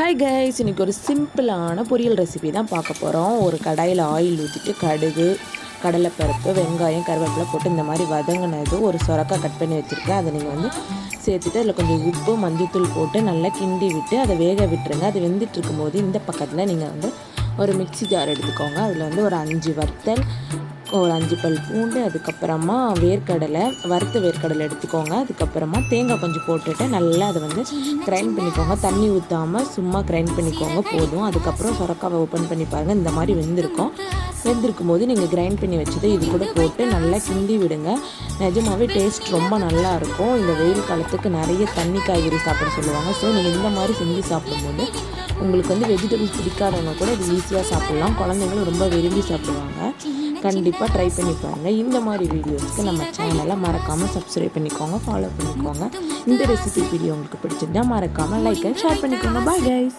Hi guys, இன்றைக்கி ஒரு சிம்பிளான பொரியல் ரெசிபி தான் பார்க்க போகிறோம். ஒரு கடாயில் ஆயில் ஊற்றிட்டு கடுகு, கடலைப்பருப்பு, வெங்காயம், கருவேப்பிலை போட்டு இந்த மாதிரி வதங்கினது ஒரு சொரக்காய் கட் பண்ணி வச்சுருக்கேன். அதை நீங்கள் வந்து சேர்த்துட்டு அதில் கொஞ்சம் உப்பு, மஞ்சத்தூள் போட்டு நல்லா கிண்டி விட்டு அதை வேக விட்டுருங்க. அது வெந்துட்டு இருக்கும்போது இந்த பக்கத்தில் நீங்கள் வந்து ஒரு மிக்ஸி ஜார் எடுத்துக்கோங்க. அதில் வந்து ஒரு 5 வத்தல், ஒரு 5 பல் பூண்டு, அதுக்கப்புறமா வேர்க்கடலை, வறுத்த வேர்க்கடலை எடுத்துக்கோங்க. அதுக்கப்புறமா தேங்காய் கொஞ்சம் போட்டுட்டு நல்லா அதை வந்து கிரைண்ட் பண்ணிக்கோங்க. தண்ணி ஊற்றாமல் சும்மா கிரைண்ட் பண்ணிக்கோங்க போதும். அதுக்கப்புறம் சொரக்காவை ஓப்பன் பண்ணி பாருங்கள், இந்த மாதிரி வெந்திருக்கும் போது நீங்கள் கிரைண்ட் பண்ணி வச்சது இது கூட போட்டு நல்லா கிண்டி விடுங்க. நிஜமாகவே டேஸ்ட் ரொம்ப நல்லாயிருக்கும். இந்த வெயில் காலத்துக்கு நிறைய தண்ணி காய்கறி சாப்பிட சொல்லுவாங்க. ஸோ நீங்கள் இந்த மாதிரி செஞ்சு சாப்பிடும்போது உங்களுக்கு வந்து வெஜிடபிள்ஸ் பிடிக்காதவங்க கூட இது ஈஸியாக சாப்பிட்லாம். குழந்தைங்களும் ரொம்ப விரும்பி சாப்பிடுவாங்க. கண்டிப்பாக ட்ரை பண்ணி பாருங்கள். இந்த மாதிரி வீடியோஸ்க்கு நம்ம சேனலை மறக்காமல் சப்ஸ்கிரைப் பண்ணிக்கோங்க, ஃபாலோ பண்ணிக்கோங்க. இந்த ரெசிபி வீடியோ உங்களுக்கு பிடிச்சிருந்தா மறக்காமல் லைக் அண்ட் ஷேர் பண்ணிக்கோங்க. Bye guys.